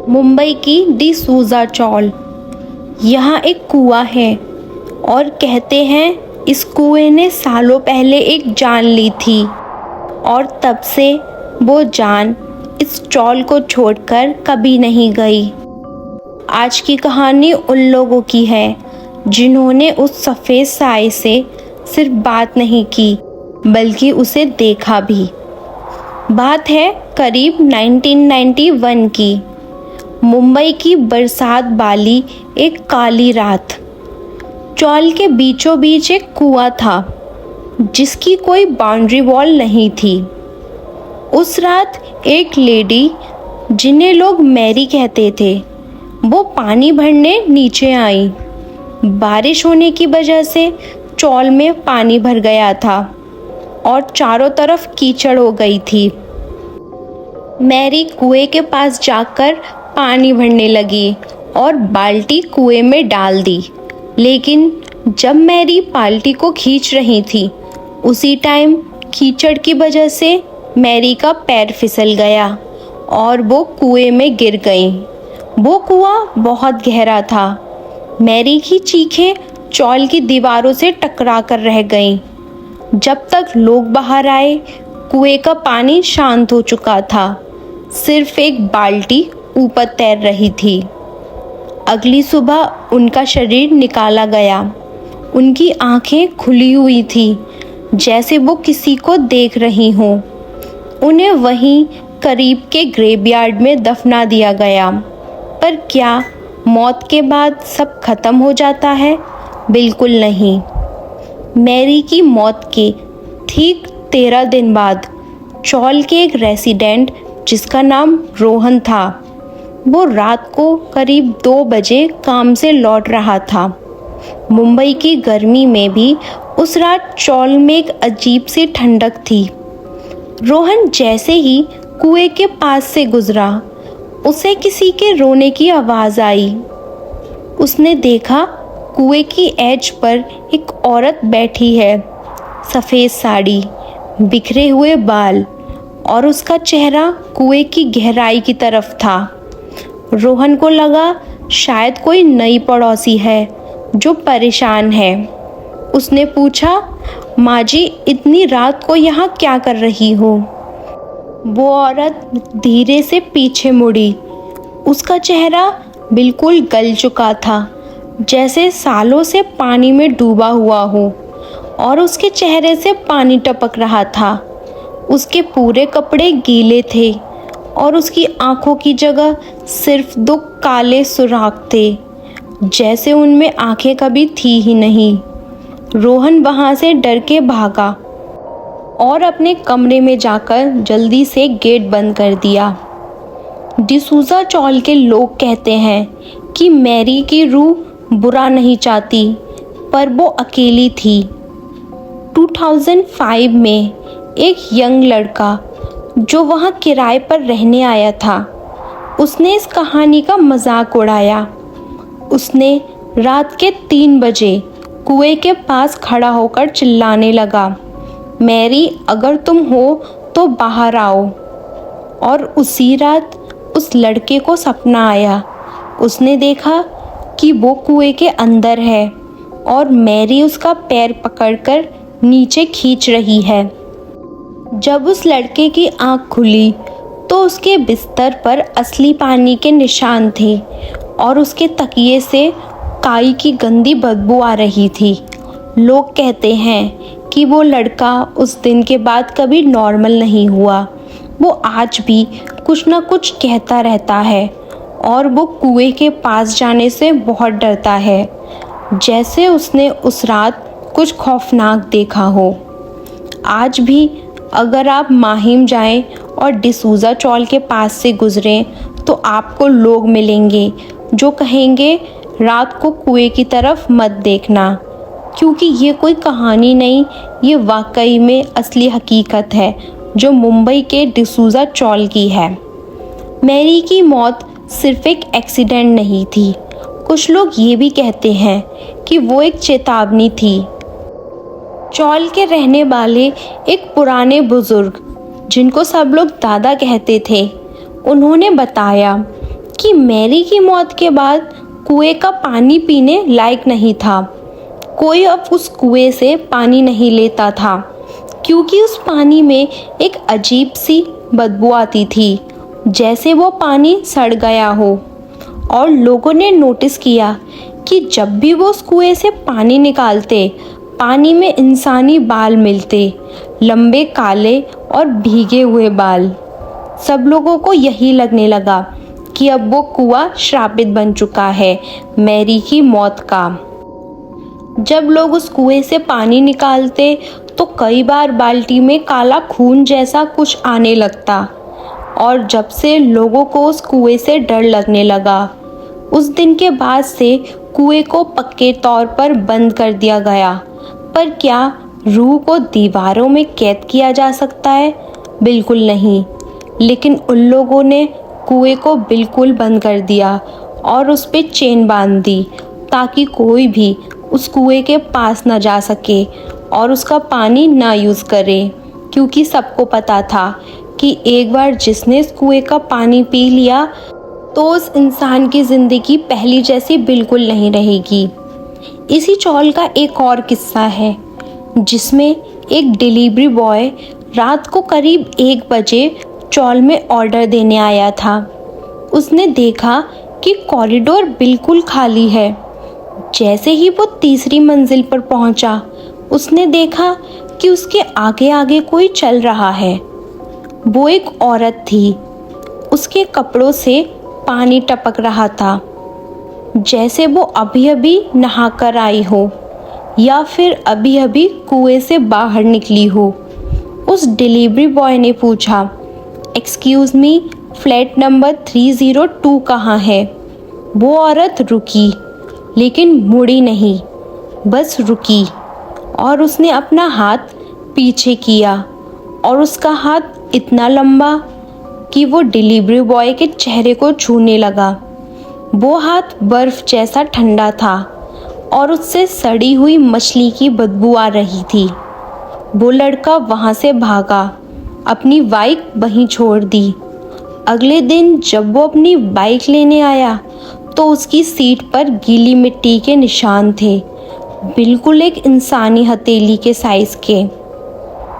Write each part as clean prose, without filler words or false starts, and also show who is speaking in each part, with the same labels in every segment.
Speaker 1: मुंबई की डिसूज़ा चौल। यहाँ एक कुआं है और कहते हैं इस कुएं ने सालों पहले एक जान ली थी और तब से वो जान इस चौल को छोड़कर कभी नहीं गई। आज की कहानी उन लोगों की है जिन्होंने उस सफ़ेद साए से सिर्फ बात नहीं की बल्कि उसे देखा भी। बात है करीब 1991 की। मुंबई की बरसात वाली एक काली रात। चौल के बीचों बीच एक कुआं था जिसकी कोई बाउंड्री वॉल नहीं थी। उस रात एक लेडी जिन्हें लोग मैरी कहते थे, वो पानी भरने नीचे आई। बारिश होने की वजह से चौल में पानी भर गया था और चारों तरफ कीचड़ हो गई थी। मैरी कुएं के पास जाकर पानी भरने लगी और बाल्टी कुएं में डाल दी। लेकिन जब मैरी बाल्टी को खींच रही थी उसी टाइम कीचड़ की वजह से मैरी का पैर फिसल गया और वो कुएं में गिर गई। वो कुआं बहुत गहरा था। मैरी की चीखें चौल की दीवारों से टकरा कर रह गईं। जब तक लोग बाहर आए कुएं का पानी शांत हो चुका था। सिर्फ एक बाल्टी ऊपर तैर रही थी। अगली सुबह उनका शरीर निकाला गया। उनकी आंखें खुली हुई थी जैसे वो किसी को देख रही हों। उन्हें वहीं करीब के ग्रेवयार्ड में दफना दिया गया। पर क्या मौत के बाद सब खत्म हो जाता है? बिल्कुल नहीं। मैरी की मौत के ठीक 13 दिन बाद चौल के एक रेसिडेंट जिसका नाम रोहन था, वो रात को करीब 2 बजे काम से लौट रहा था। मुंबई की गर्मी में भी उस रात चौल में एक अजीब सी ठंडक थी। रोहन जैसे ही कुएं के पास से गुजरा उसे किसी के रोने की आवाज़ आई। उसने देखा कुएं की एज पर एक औरत बैठी है, सफ़ेद साड़ी, बिखरे हुए बाल और उसका चेहरा कुएं की गहराई की तरफ था। रोहन को लगा शायद कोई नई पड़ोसी है जो परेशान है। उसने पूछा, माँ जी इतनी रात को यहाँ क्या कर रही हो? वो औरत धीरे से पीछे मुड़ी। उसका चेहरा बिल्कुल गल चुका था, जैसे सालों से पानी में डूबा हुआ हो और उसके चेहरे से पानी टपक रहा था। उसके पूरे कपड़े गीले थे और उसकी आंखों की जगह सिर्फ 2 काले सुराख थे, जैसे उनमें आंखें कभी थी ही नहीं। रोहन वहाँ से डर के भागा और अपने कमरे में जाकर जल्दी से गेट बंद कर दिया। डिसूज़ा चौल के लोग कहते हैं कि मैरी की रूह बुरा नहीं चाहती, पर वो अकेली थी। 2005 में एक यंग लड़का जो वहाँ किराए पर रहने आया था, उसने इस कहानी का मजाक उड़ाया। उसने रात के 3 बजे कुएं के पास खड़ा होकर चिल्लाने लगा, मैरी अगर तुम हो तो बाहर आओ। और उसी रात उस लड़के को सपना आया। उसने देखा कि वो कुएं के अंदर है और मैरी उसका पैर पकड़कर नीचे खींच रही है। जब उस लड़के की आंख खुली तो उसके बिस्तर पर असली पानी के निशान थे और उसके तकिए से काई की गंदी बदबू आ रही थी। लोग कहते हैं कि वो लड़का उस दिन के बाद कभी नॉर्मल नहीं हुआ। वो आज भी कुछ ना कुछ कहता रहता है और वो कुएं के पास जाने से बहुत डरता है, जैसे उसने उस रात कुछ खौफनाक देखा हो। आज भी अगर आप माहिम जाएं और डिसूज़ा चौल के पास से गुजरें तो आपको लोग मिलेंगे जो कहेंगे रात को कुएं की तरफ मत देखना, क्योंकि ये कोई कहानी नहीं, ये वाकई में असली हकीकत है जो मुंबई के डिसूज़ा चौल की है। मैरी की मौत सिर्फ एक एक्सीडेंट नहीं थी। कुछ लोग ये भी कहते हैं कि वो एक चेतावनी थी। चौल के रहने वाले एक पुराने बुजुर्ग जिनको सब लोग दादा कहते थे, उन्होंने बताया कि मैरी की मौत के बाद कुएं का पानी पीने लायक नहीं था। कोई अब उस कुएं से पानी नहीं लेता था क्योंकि उस पानी में एक अजीब सी बदबू आती थी, जैसे वो पानी सड़ गया हो। और लोगों ने नोटिस किया कि जब भी वो उस कुएं से पानी निकालते, पानी में इंसानी बाल मिलते, लंबे काले और भीगे हुए बाल। सब लोगों को यही लगने लगा कि अब वो कुआं श्रापित बन चुका है मैरी की मौत का। जब लोग उस कुएं से पानी निकालते तो कई बार बाल्टी में काला खून जैसा कुछ आने लगता, और जब से लोगों को उस कुएं से डर लगने लगा, उस दिन के बाद से कुएं को पक्के तौर पर बंद कर दिया गया। पर क्या रूह को दीवारों में कैद किया जा सकता है? बिल्कुल नहीं। लेकिन उन लोगों ने कुएं को बिल्कुल बंद कर दिया और उस पे चेन बांध दी ताकि कोई भी उस कुएं के पास न जा सके और उसका पानी ना यूज़ करे, क्योंकि सबको पता था कि एक बार जिसने इस कुएं का पानी पी लिया तो उस इंसान की ज़िंदगी पहली जैसी बिल्कुल नहीं रहेगी। इसी चौल का एक और किस्सा है जिसमें एक डिलीवरी बॉय रात को करीब 1 बजे चौल में ऑर्डर देने आया था। उसने देखा कि कॉरिडोर बिल्कुल खाली है। जैसे ही वो तीसरी मंजिल पर पहुंचा, उसने देखा कि उसके आगे आगे कोई चल रहा है। वो एक औरत थी। उसके कपड़ों से पानी टपक रहा था, जैसे वो अभी अभी नहा कर आई हो या फिर अभी अभी कुएं से बाहर निकली हो। उस डिलीवरी बॉय ने पूछा, एक्सक्यूज़ मी, फ्लैट नंबर 302 कहाँ है? वो औरत रुकी, लेकिन मुड़ी नहीं, बस रुकी और उसने अपना हाथ पीछे किया और उसका हाथ इतना लंबा कि वो डिलीवरी बॉय के चेहरे को छूने लगा। वो हाथ बर्फ जैसा ठंडा था और उससे सड़ी हुई मछली की बदबू आ रही थी। वो लड़का वहाँ से भागा, अपनी बाइक वहीं छोड़ दी। अगले दिन जब वो अपनी बाइक लेने आया तो उसकी सीट पर गीली मिट्टी के निशान थे, बिल्कुल एक इंसानी हथेली के साइज़ के।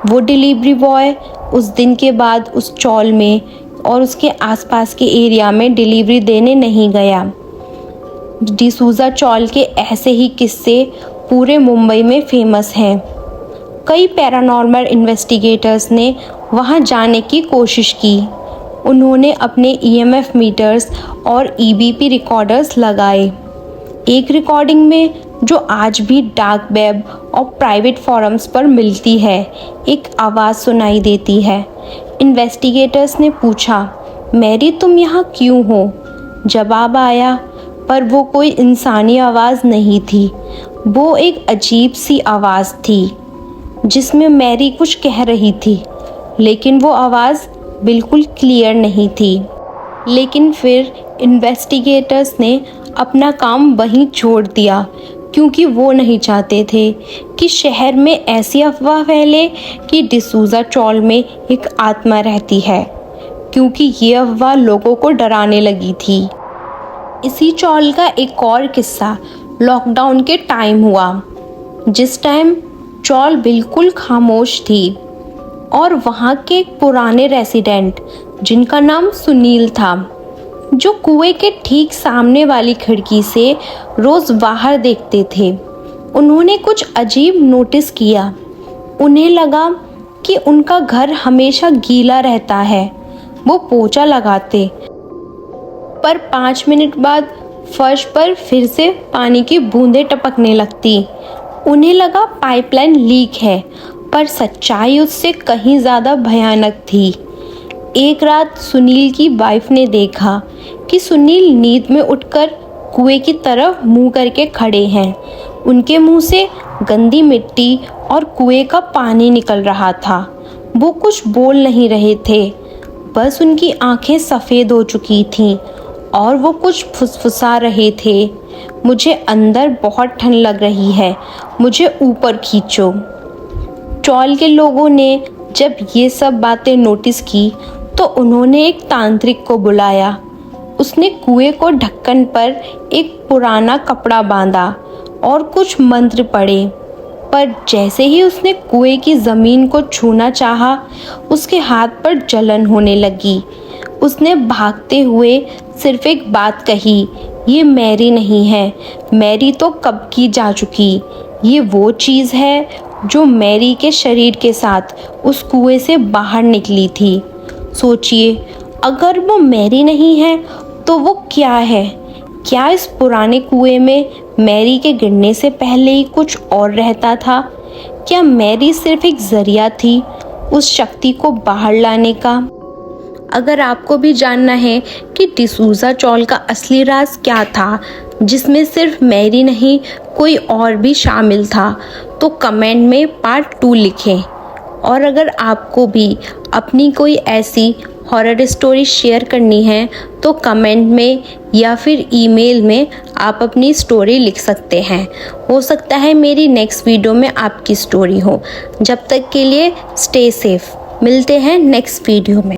Speaker 1: वो डिलीवरी बॉय उस दिन के बाद उस चौल में और उसके आसपास के एरिया में डिलीवरी देने नहीं गया। डिसूज़ा चौल के ऐसे ही किस्से पूरे मुंबई में फेमस हैं। कई पैरानॉर्मल इन्वेस्टिगेटर्स ने वहां जाने की कोशिश की। उन्होंने अपने EMF मीटर्स और EVP रिकॉर्डर्स लगाए। एक रिकॉर्डिंग में, जो आज भी डार्क वेब और प्राइवेट फोरम्स पर मिलती है, एक आवाज़ सुनाई देती है। इन्वेस्टिगेटर्स ने पूछा, मैरी तुम यहाँ क्यों हो? जवाब आया, पर वो कोई इंसानी आवाज़ नहीं थी। वो एक अजीब सी आवाज़ थी जिसमें मैरी कुछ कह रही थी, लेकिन वो आवाज़ बिल्कुल क्लियर नहीं थी। लेकिन फिर इन्वेस्टिगेटर्स ने अपना काम वहीं छोड़ दिया, क्योंकि वो नहीं चाहते थे कि शहर में ऐसी अफवाह फैले कि डिसूज़ा चौल में एक आत्मा रहती है, क्योंकि ये अफवाह लोगों को डराने लगी थी। इसी चौल का एक और किस्सा लॉकडाउन के टाइम हुआ, जिस टाइम चौल बिल्कुल खामोश थी और वहाँ के एक पुराने रेसिडेंट, जिनका नाम सुनील था, जो कुएं के ठीक सामने वाली खिड़की से रोज़ बाहर देखते थे, उन्होंने कुछ अजीब नोटिस किया। उन्हें लगा कि उनका घर हमेशा गीला रहता है। वो पोछा लगाते, पर 5 मिनट बाद फर्श पर फिर से पानी की बूंदें टपकने लगती। उन्हें लगा पाइपलाइन लीक है, पर सच्चाई उससे कहीं ज़्यादा भयानक थी। एक रात सुनील की वाइफ ने देखा कि सुनील नींद में उठकर कुएं की तरफ मुंह करके खड़े हैं। उनके मुंह से गंदी मिट्टी और कुएं का पानी निकल रहा था। वो कुछ बोल नहीं रहे थे, बस उनकी आंखें सफ़ेद हो चुकी थीं और वो कुछ फुसफुसा रहे थे। मुझे अंदर बहुत ठंड लग रही है, मुझे ऊपर खींचो। चौल के लोगों ने जब ये सब बातें नोटिस की तो उन्होंने एक तांत्रिक को बुलाया उसने कुएं को ढक्कन पर एक पुराना कपड़ा बांधा और कुछ मंत्र पढ़े, पर जैसे ही उसने कुएं की ज़मीन को छूना चाहा, उसके हाथ पर जलन होने लगी। उसने भागते हुए सिर्फ एक बात कही, ये मैरी नहीं है, मैरी तो कब की जा चुकी। ये वो चीज़ है जो मैरी के शरीर के साथ उस कुएं से बाहर निकली थी। सोचिए, अगर वो मैरी नहीं है तो वो क्या है? क्या इस पुराने कुएं में मैरी के गिरने से पहले ही कुछ और रहता था? क्या मैरी सिर्फ एक जरिया थी उस शक्ति को बाहर लाने का? अगर आपको भी जानना है कि डिसूज़ा चॉल का असली राज क्या था, जिसमें सिर्फ मैरी नहीं कोई और भी शामिल था, तो कमेंट में पार्ट 2 लिखें। और अगर आपको भी अपनी कोई ऐसी हॉरर स्टोरी शेयर करनी है तो कमेंट में या फिर ईमेल में आप अपनी स्टोरी लिख सकते हैं। हो सकता है मेरी नेक्स्ट वीडियो में आपकी स्टोरी हो। जब तक के लिए स्टे सेफ। मिलते हैं नेक्स्ट वीडियो में।